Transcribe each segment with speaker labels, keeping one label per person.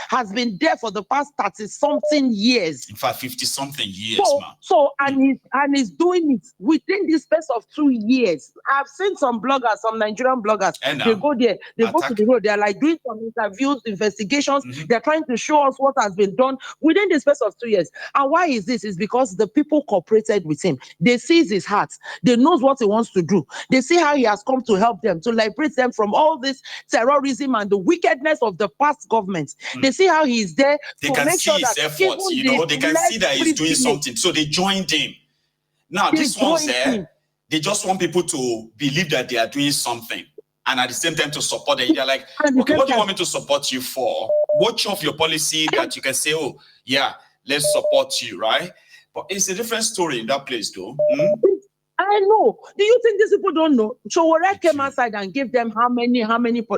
Speaker 1: has been there for the past 30-something years.
Speaker 2: In fact, 50-something years, man.
Speaker 1: So and he's doing it within the space of 2 years. I've seen some bloggers, some Nigerian bloggers, they go there, they go to the road, they're like doing some interviews, investigations, they're trying to show us what has been done within the space of 2 years. And why is this? Is because the people cooperated with him. They see his heart, they know what he wants to do, they see how he has come to help them, to liberate them from all this terrorism and the wickedness of the past government. They see how he is there.
Speaker 2: They can see his efforts, they can see that he's doing something. So they joined him. Now, these ones there, they just want people to believe that they are doing something. And at the same time to support them. They're like, okay, what do you want me to support you for? Watch off your policy that you can say, oh, yeah, let's support you, right? But it's a different story in that place, though.
Speaker 1: I know. Do you think these people don't know? Sowore came outside and gave them how many?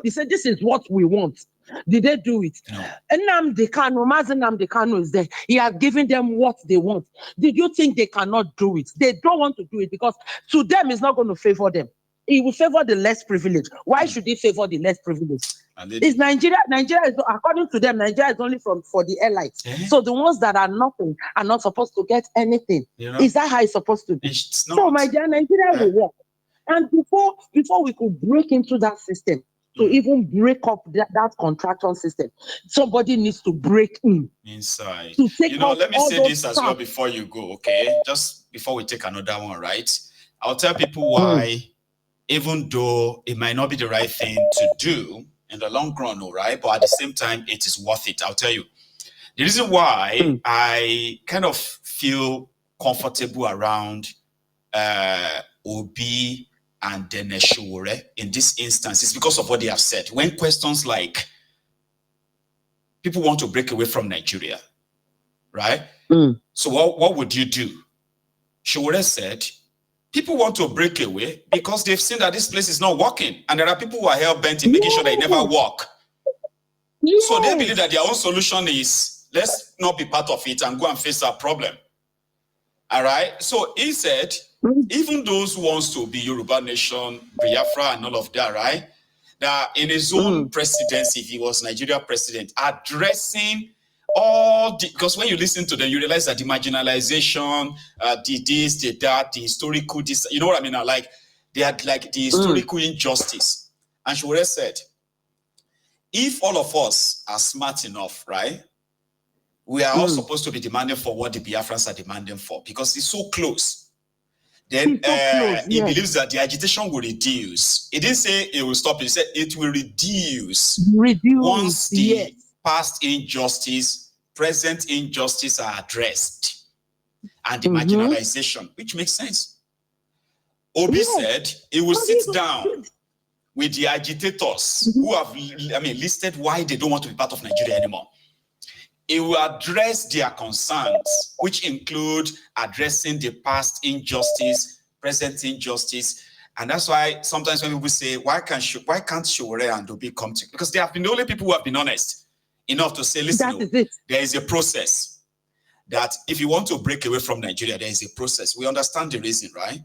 Speaker 1: He said, this is what we want. Did they do it?
Speaker 2: No.
Speaker 1: Nnamdi Kanu, Mazi Nnamdi Kanu is there. He has given them what they want. Did you think they cannot do it? They don't want to do it because to them it's not going to favor them. He will favor the less privileged. Why should he favor the less privileged? It's Nigeria. Nigeria is, according to them, Nigeria is only for the elites. So the ones that are nothing are not supposed to get anything. Is that how it's supposed to be? So my dear, Nigeria will work. And before we could break into that system, to even break up that contraction system, somebody needs to break
Speaker 2: inside.
Speaker 1: To take
Speaker 2: let me say this as well before you go, okay? Just before we take another one, right? I'll tell people why, even though it might not be the right thing to do in the long run, right? But at the same time, it is worth it. I'll tell you. The reason why I kind of feel comfortable around Obi and Dene Sowore in this instance is because of what they have said. When questions like, people want to break away from Nigeria, right? So what would you do? Sowore said, people want to break away because they've seen that this place is not working. And there are people who are hell-bent in making sure they never work. So they believe that their own solution is, let's not be part of it and go and face our problem. All right? So he said, even those who wants to be Yoruba Nation, Biafra and all of that, right? That in his own presidency, if he was Nigeria president, addressing all the, because when you listen to them, you realize that the marginalization, the this, the that, the historical, this, you know what I mean? Like, they had like the historical injustice. And Sowore said, if all of us are smart enough, right? We are all supposed to be demanding for what the Biafrans are demanding for because it's so close. Then he believes that the agitation will reduce. He didn't say it will stop. He said it will reduce once the past injustice, present injustice are addressed and the marginalization, which makes sense. Obi said he will sit down with the agitators who have, listed why they don't want to be part of Nigeria anymore. It will address their concerns, which include addressing the past injustice, present injustice. And that's why sometimes when people say, why can't Sowore and Obi come together? Because they have been the only people who have been honest enough to say, listen, there is a process. That if you want to break away from Nigeria, there is a process. We understand the reason, right?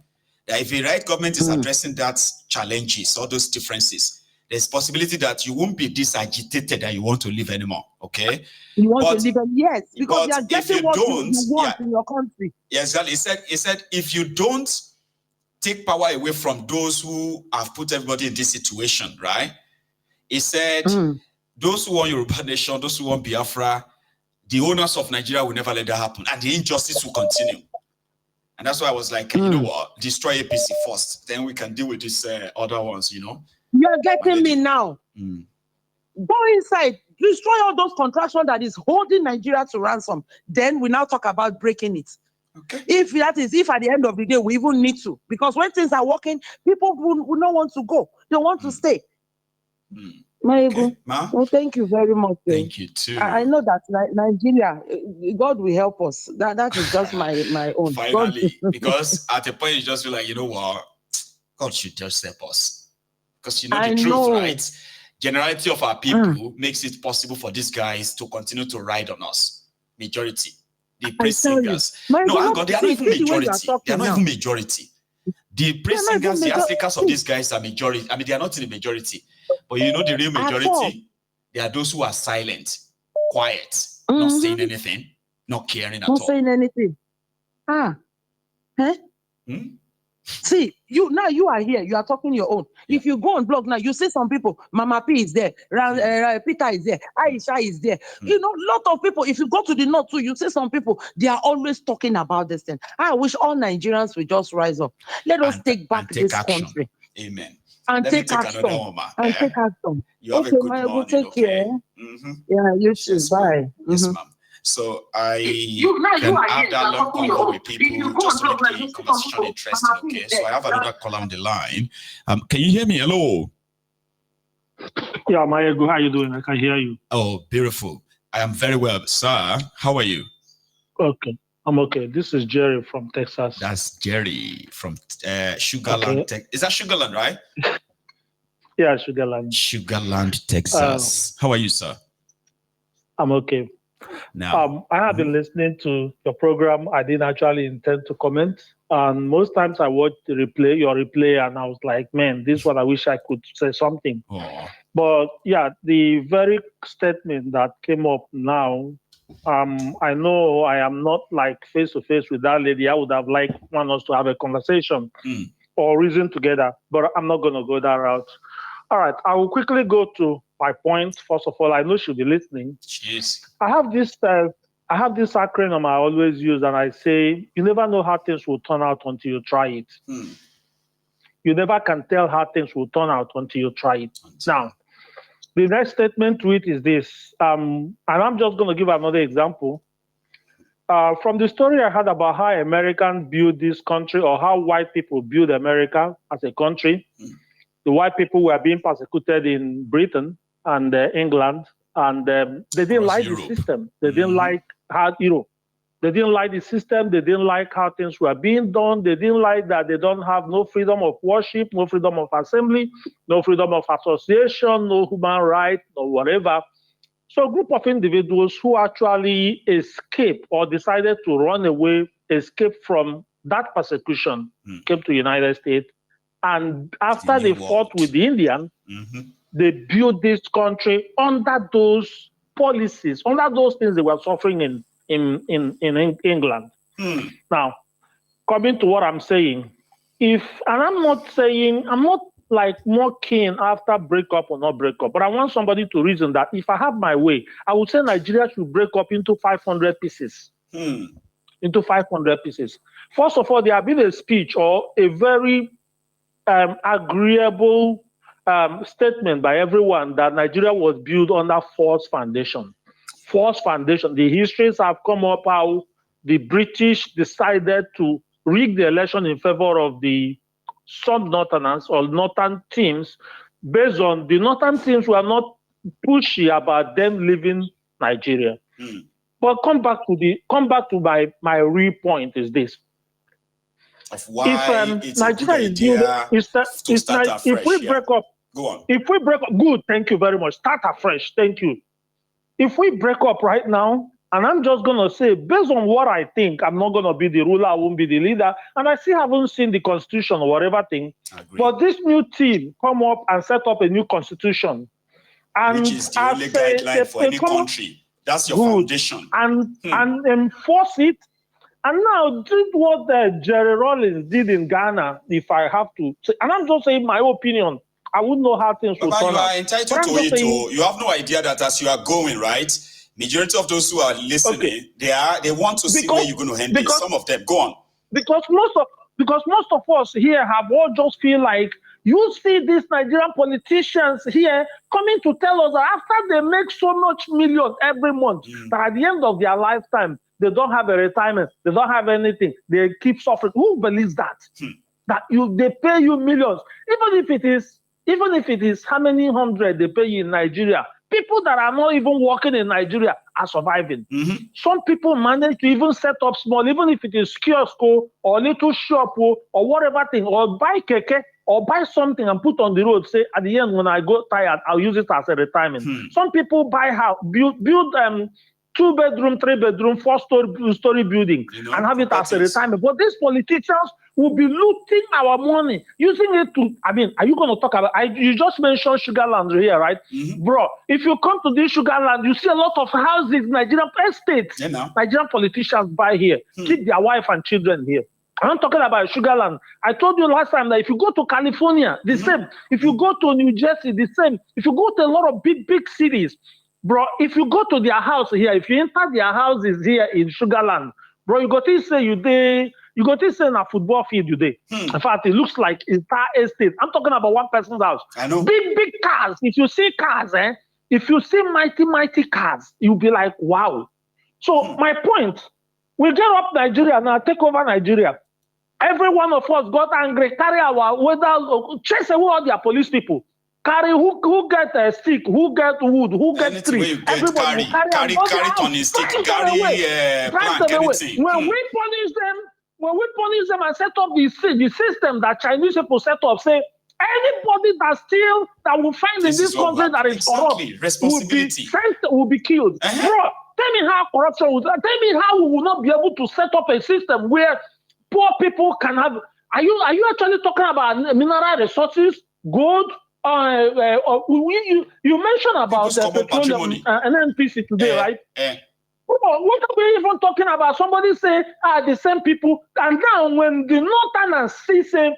Speaker 2: That if the right government is addressing that challenges, all those differences, there's possibility that you won't be this agitated that you want to live anymore, okay?
Speaker 1: You want to live, yes, because you are getting what you want in your country.
Speaker 2: Yes, he said, if you don't take power away from those who have put everybody in this situation, right? He said, those who want Yoruba Nation, those who want Biafra, the owners of Nigeria will never let that happen, and the injustice will continue. And that's why I was like, you know what, destroy APC first, then we can deal with these other ones, you know?
Speaker 1: You're getting me now. Go inside, destroy all those contractions that is holding Nigeria to ransom. Then we now talk about breaking it.
Speaker 2: Okay.
Speaker 1: If at the end of the day, we even need to. Because when things are working, people will not want to go. They want to stay.
Speaker 2: Okay.
Speaker 1: Well, thank you very much.
Speaker 2: Thank you too.
Speaker 1: I know that Nigeria, God will help us. That is just my own.
Speaker 2: Finally, because at a point you just feel like, you know what, God should just help us. Because you know the truth, right? Generality of our people makes it possible for these guys to continue to ride on us. Majority. The praise singers. No, hang on, they are not even majority. They are not even majority. The praise singers, the Africans of these guys are majority. I mean, they are not in the majority. But you know the real majority? They are those who are silent. quiet, not saying anything, not caring at all.
Speaker 1: Not saying anything. See, you are here. You are talking your own. Yeah. If you go on blog now, you see some people. Mama P is there. Peter is there. Aisha is there. You know, lot of people. If you go to the north too, you see some people. They are always talking about this thing. I wish all Nigerians will just rise up. Let us take back this country.
Speaker 2: Amen.
Speaker 1: And take action. And take action.
Speaker 2: You have a good morning.
Speaker 1: Take care. Yeah, you too.
Speaker 2: Yes,
Speaker 1: bye.
Speaker 2: Yes, ma'am. So I can have that long convo with people just to make the conversation interesting. Okay, so I have another caller on the line. Can you hear me? Hello.
Speaker 3: Yeah, Mayego, how are you doing? I can hear you.
Speaker 2: Oh, beautiful. I am very well, sir. How are you?
Speaker 3: Okay, I'm okay. This is Jerry from Texas.
Speaker 2: That's Jerry from Sugarland. Okay. Is that Sugarland, right?
Speaker 3: Yeah, Sugarland.
Speaker 2: Sugarland, Texas. How are you, sir?
Speaker 3: I'm okay.
Speaker 2: Now,
Speaker 3: I have been listening to your program. I didn't actually intend to comment. And most times I watch your replay, and I was like, man, this is what I wish I could say something.
Speaker 2: Oh.
Speaker 3: But yeah, the very statement that came up now, I know I am not like face to face with that lady. I would have liked us to have a conversation or reason together, but I'm not going to go that route. All right, I will quickly go to my point. First of all, I know she'll be listening.
Speaker 2: Jeez.
Speaker 3: I have this acronym I always use, and I say, you never know how things will turn out until you try it. You never can tell how things will turn out until you try it. Now, the next statement to it is this, and I'm just going to give another example. From the story I heard about how Americans build this country, or how white people build America as a country, the white people were being persecuted in Britain and England, and they didn't like the system. They didn't like how They didn't like the system. They didn't like how things were being done. They didn't like that they don't have no freedom of worship, no freedom of assembly, no freedom of association, no human rights, or whatever. So a group of individuals who actually escaped or decided to run away, escape from that persecution, came to the United States. And after they fought with the Indians, they built this country under those policies, under those things they were suffering in England. Now, coming to what I'm saying, and I'm not like more keen after breakup or not breakup, but I want somebody to reason that if I have my way, I would say Nigeria should break up into 500 pieces. Into 500 pieces. First of all, there have been a speech or a very agreeable statement by everyone that Nigeria was built under false foundation. False foundation. The histories have come up how the British decided to rig the election in favor of the sub-northerners or northern teams, based on the northern teams were not pushy about them leaving Nigeria. But come back to my real point is this.
Speaker 2: Of why
Speaker 3: if Nigeria is building, if we break up,
Speaker 2: go on.
Speaker 3: If we break up, good, thank you very much. Start afresh, thank you. If we break up right now, and I'm just going to say, based on what I think, I'm not going to be the ruler, I won't be the leader, and I still haven't seen the constitution or whatever thing. But this new team come up and set up a new constitution. And
Speaker 2: which is the only guideline for any country. That's your foundation.
Speaker 3: And enforce it. And now, did what Jerry Rawlings did in Ghana, if I have to say, and I'm just saying my opinion, I wouldn't know how things would turn out.
Speaker 2: You are entitled to it. You have no idea that as you are going, right? Majority of those who are listening, they want to see where you're going to end it. Some of them, go on.
Speaker 3: Because most of us here have all just feel like you see these Nigerian politicians here coming to tell us that after they make so much millions every month, that at the end of their lifetime, they don't have a retirement, they don't have anything, they keep suffering. Who believes that? That they pay you millions, even if it is how many hundred they pay you in Nigeria. People that are not even working in Nigeria are surviving. Some people manage to even set up small, even if it is kiosk or little shop or whatever thing, or buy keke or buy something and put on the road. Say at the end when I go tired, I'll use it as a retirement. Some people buy house, build 2-bedroom, 3-bedroom, 4-story building and have it as a retirement. But these politicians will be looting our money, using it to, I mean, are you going to talk about, you just mentioned Sugarland here, right? Bro, if you come to this Sugarland, you see a lot of houses, Nigerian estates, Nigerian politicians buy here, keep their wife and children here. I'm talking about Sugarland. I told you last time that if you go to California, the same. If you go to New Jersey, the same. If you go to a lot of big cities, bro, if you go to their house here, if you enter their houses here in Sugarland, bro, you got to say you got to say in a football field today. In fact, it looks like entire estate. I'm talking about one person's house.
Speaker 2: I know.
Speaker 3: Big cars. If you see cars, if you see mighty cars, you'll be like, wow. So my point, we get up Nigeria now, take over Nigeria. Every one of us got angry, carry our whether chase away all their police people. Carry who get a stick, who get wood, who get tree.
Speaker 2: Everybody carry it on his stick, carry plank, anything.
Speaker 3: When we punish them and set up the system that Chinese people set up, say anybody that will find in this country that is corrupt will be killed. Bro, tell me how corruption will. Tell me how we will not be able to set up a system where poor people can have. Are you actually talking about mineral resources, gold? You mentioned about the petroleum NNPC today, right? What are we even talking about? Somebody say, the same people. And now when the Northerners say,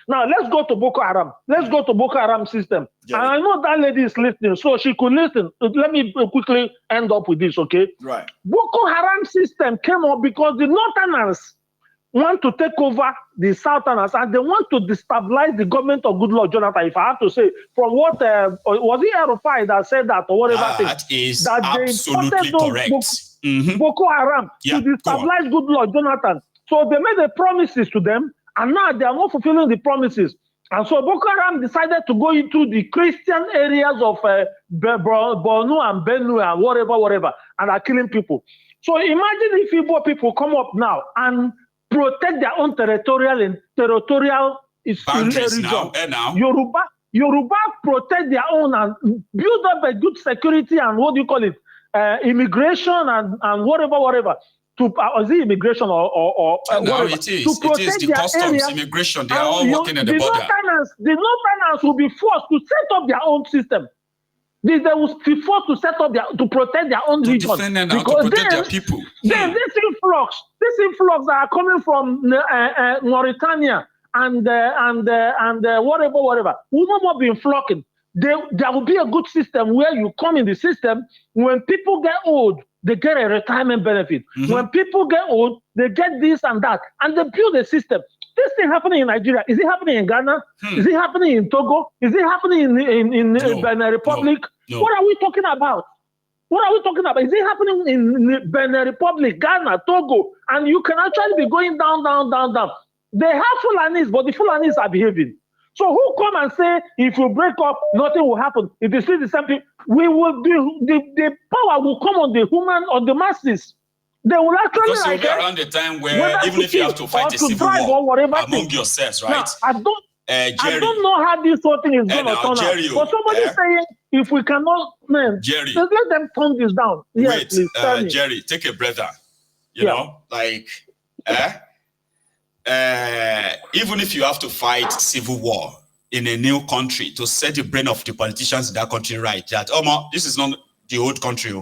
Speaker 3: now let's go to Boko Haram. Let's go to Boko Haram system. Yeah. And I know that lady is listening, so she could listen. Let me quickly end up with this, okay?
Speaker 2: Right.
Speaker 3: Boko Haram system came up because the Northerners want to take over the Southerners, and they want to destabilize the government of Goodluck Jonathan. If I have to say, from what was it El-Rufai that said that or whatever?
Speaker 2: That is absolutely correct.
Speaker 3: Boko Haram to destabilize Goodluck Jonathan. So they made the promises to them, and now they are not fulfilling the promises. And so Boko Haram decided to go into the Christian areas of Borno and Benue and whatever, and are killing people. So imagine if Igbo people come up now and protect their own territorial
Speaker 2: boundaries
Speaker 3: region.
Speaker 2: Now.
Speaker 3: Yoruba protect their own and build up a good security and what do you call it? Immigration and whatever. Is it immigration or
Speaker 2: no, it is. It is the customs, area. Immigration. They are all working at the border.
Speaker 3: The Northerners will be forced to set up their own system. They will be forced to set up to protect their own region.
Speaker 2: Defend them and to protect their people.
Speaker 3: Then this influx that are coming from Mauritania and whatever, will no more be influxing. There will be a good system where you come in the system. When people get old, they get a retirement benefit. When people get old, they get this and that. And they build a system. This thing happening in Nigeria, is it happening in Ghana? Is it happening in Togo? Is it happening in Benin Republic?
Speaker 2: No.
Speaker 3: What are we talking about? Is it happening in Benin Republic, Ghana, Togo? And you can actually be going down. They have Fulanis, but the Fulanis are behaving. So who come and say, if you break up, nothing will happen? If you see the same thing, we will do, the power will come on the masses. They will actually
Speaker 2: because you'll be around the time where even if you have to fight a civil war among yourselves, right?
Speaker 3: Now, I don't know how this whole thing is going to turn out. But somebody saying, if we cannot,
Speaker 2: Jerry,
Speaker 3: let them turn this down.
Speaker 2: Yes, please, Jerry, take a breather. You know, like, even if you have to fight civil war in a new country to set the brain of the politicians in that country right, that, this is not the old country.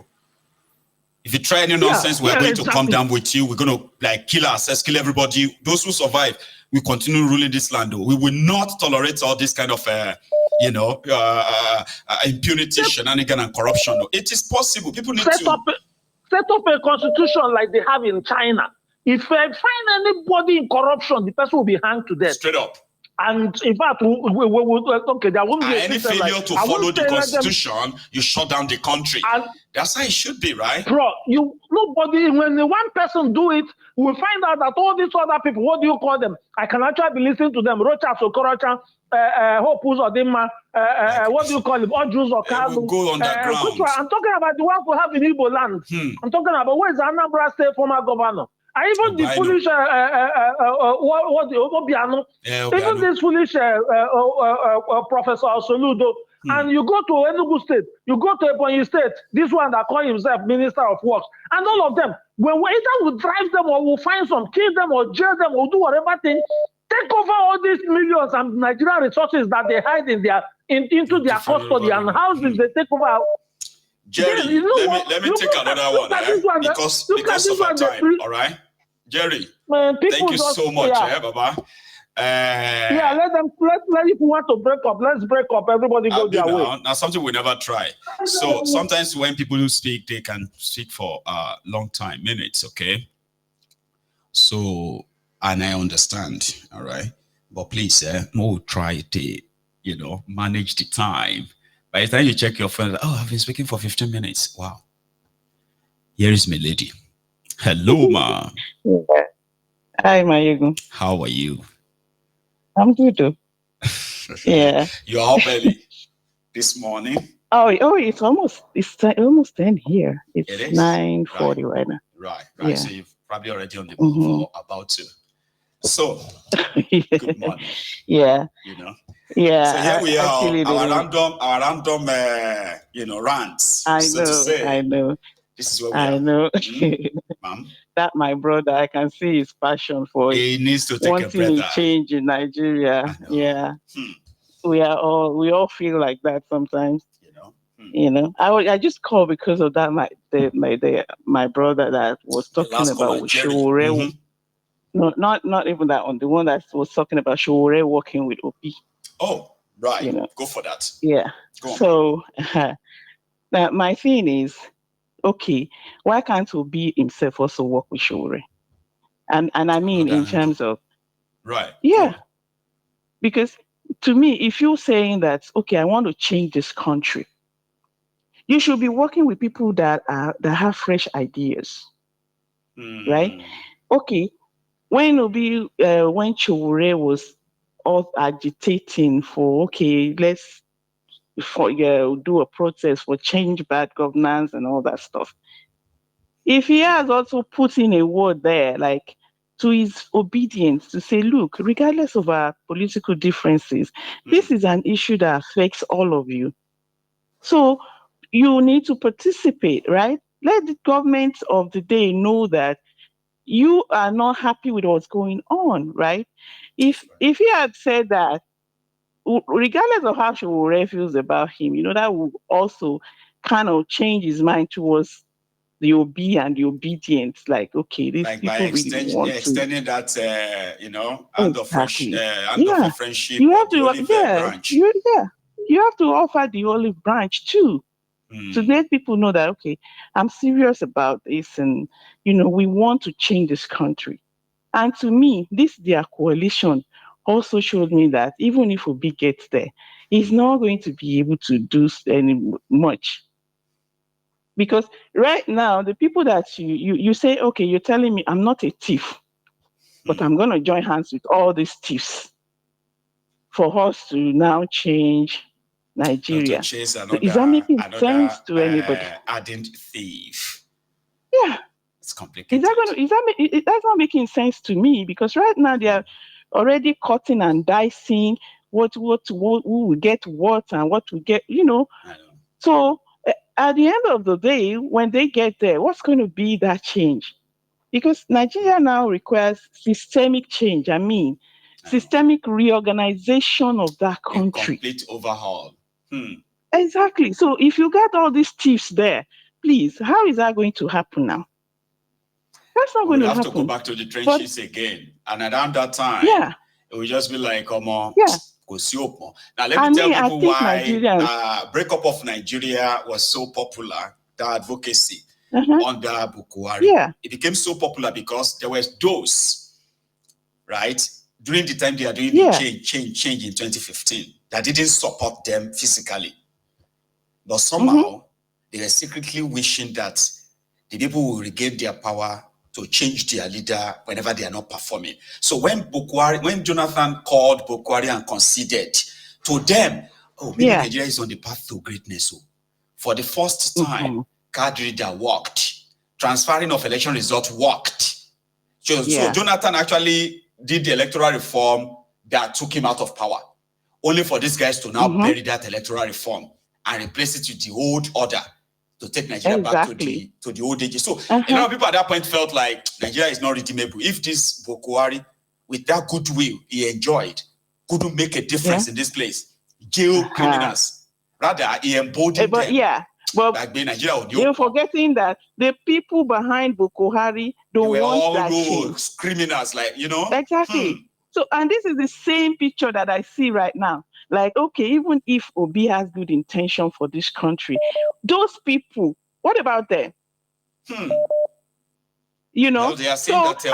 Speaker 2: If you try any nonsense, we're going to come down with you. We're going to kill ourselves, kill everybody. Those who survive, we continue ruling this land. We will not tolerate all this kind of, impunity, shenanigan, and corruption. It is possible. People need to set
Speaker 3: up a constitution like they have in China. If I find anybody in corruption, the person will be hanged to death.
Speaker 2: Straight up.
Speaker 3: And in fact, there won't be
Speaker 2: any failure to follow the constitution, you shut down the country. That's how it should be, right?
Speaker 3: Bro, nobody, when one person do it, we find out that all these other people, what do you call them? I can actually be listening to them. Rocha Sokorocha, Hope Uzodinma, what do you call them? Ojus or Kalu.
Speaker 2: Go underground.
Speaker 3: I'm talking about the ones who have in Igbo land. I'm talking about where is Anambra State former governor? And even the foolish, Obiano, even this foolish Professor Soludo, And you go to Enugu State, you go to Ebonyi State, this one that call himself Minister of Works, and all of them, when we either will drive them or we'll find some, kill them or jail them or do whatever thing, take over all these millions and Nigerian resources that they hide in their into their custody and houses they take over.
Speaker 2: Jerry, let me take another one, because of our time. All right, Jerry.
Speaker 3: Man,
Speaker 2: thank you so much, Baba.
Speaker 3: Let if you want to break up, let's break up. Everybody go their way.
Speaker 2: Now, something we never try. So sometimes when people speak, they can speak for a long time, minutes, okay? So, and I understand, all right? But please, more try to, manage the time. By the time you check your phone, I've been speaking for 15 minutes. Wow. Here is my lady. Hello, ma.
Speaker 4: Hi, Mayugu.
Speaker 2: How are you?
Speaker 4: I'm good, though. Yeah.
Speaker 2: You're up early this morning?
Speaker 4: Oh, it's almost 10 here. It's 9:40 right now.
Speaker 2: Right. Yeah. So you're probably already on the move or about to. So, good morning.
Speaker 4: Yeah. Yeah.
Speaker 2: So here we are, our random, rants.
Speaker 4: I know.
Speaker 2: This is what we
Speaker 4: I know.
Speaker 2: Ma'am?
Speaker 4: That my brother, I can see his passion for
Speaker 2: he needs to take
Speaker 4: wanting a change in Nigeria. Yeah. We all feel like that sometimes. I just call because of that my brother that was talking about Showore. No, not even that one. The one that was talking about Showore working with Obi.
Speaker 2: Oh, right. Go for that.
Speaker 4: Yeah. So now my thing is, okay, why can't Obi himself also work with Showore? And I mean in terms of
Speaker 2: right.
Speaker 4: Yeah. Because to me, if you're saying that, okay, I want to change this country, you should be working with people that have fresh ideas. Right? Okay. When Showore was all agitating for, okay, let's do a protest for change bad governance and all that stuff. If he has also put in a word there, like to his obedience to say, look, regardless of our political differences, this is an issue that affects all of you. So you need to participate, right? Let the government of the day know that you are not happy with what's going on, right? If he had said that, regardless of how Showore feels about him, that would also kind of change his mind towards the Obi and the obedience. Like, okay, these people really want
Speaker 2: extending that, hand of friendship.
Speaker 4: You have to, you have to offer the olive branch too. To let people know that, okay, I'm serious about this and, we want to change this country. And to me, their coalition also showed me that even if Obi gets there, he's not going to be able to do much. Because right now, the people that you say, okay, you're telling me I'm not a thief, but I'm going to join hands with all these thieves for us to now change Nigeria. Is that making sense to anybody?
Speaker 2: Ardent thief.
Speaker 4: Yeah.
Speaker 2: It's complicated.
Speaker 4: That's not making sense to me, because right now they are already cutting and dicing who will get what and what will get,
Speaker 2: I know.
Speaker 4: So at the end of the day, when they get there, what's going to be that change? Because Nigeria now requires systemic change. Systemic reorganization of that country.
Speaker 2: A complete overhaul.
Speaker 4: Exactly. So if you got all these thieves there, please, how is that going to happen now? That's not going to happen.
Speaker 2: We have to go back to the trenches again. And around that time, it will just be like, Now, let me tell people why breakup of Nigeria was so popular, the advocacy under Bukwari.
Speaker 4: Yeah.
Speaker 2: It became so popular because there were those, right, during the time they are doing the change in 2015, that didn't support them physically. But somehow, they were secretly wishing that the people will regain their power to change their leader whenever they are not performing. So when Jonathan called Bukwari and conceded, to them, Nigeria is on the path to greatness. So for the first time, card reader worked. Transferring of election results worked. So Jonathan actually did the electoral reform that took him out of power. only for these guys to now bury that electoral reform and replace it with the old order to take Nigeria back to the old ages. So a lot of people at that point felt like Nigeria is not redeemable. If this Buhari, with that goodwill he enjoyed, couldn't make a difference in this place, jail criminals, rather he emboldened them.
Speaker 4: But you're forgetting that the people behind Boko Haram don't want that change.
Speaker 2: Criminals, like, you know.
Speaker 4: Exactly. So, and this is the same picture that I see right now. Like, okay, even if Obi has good intention for this country, those people, what about them?
Speaker 2: You know, well, they are saying that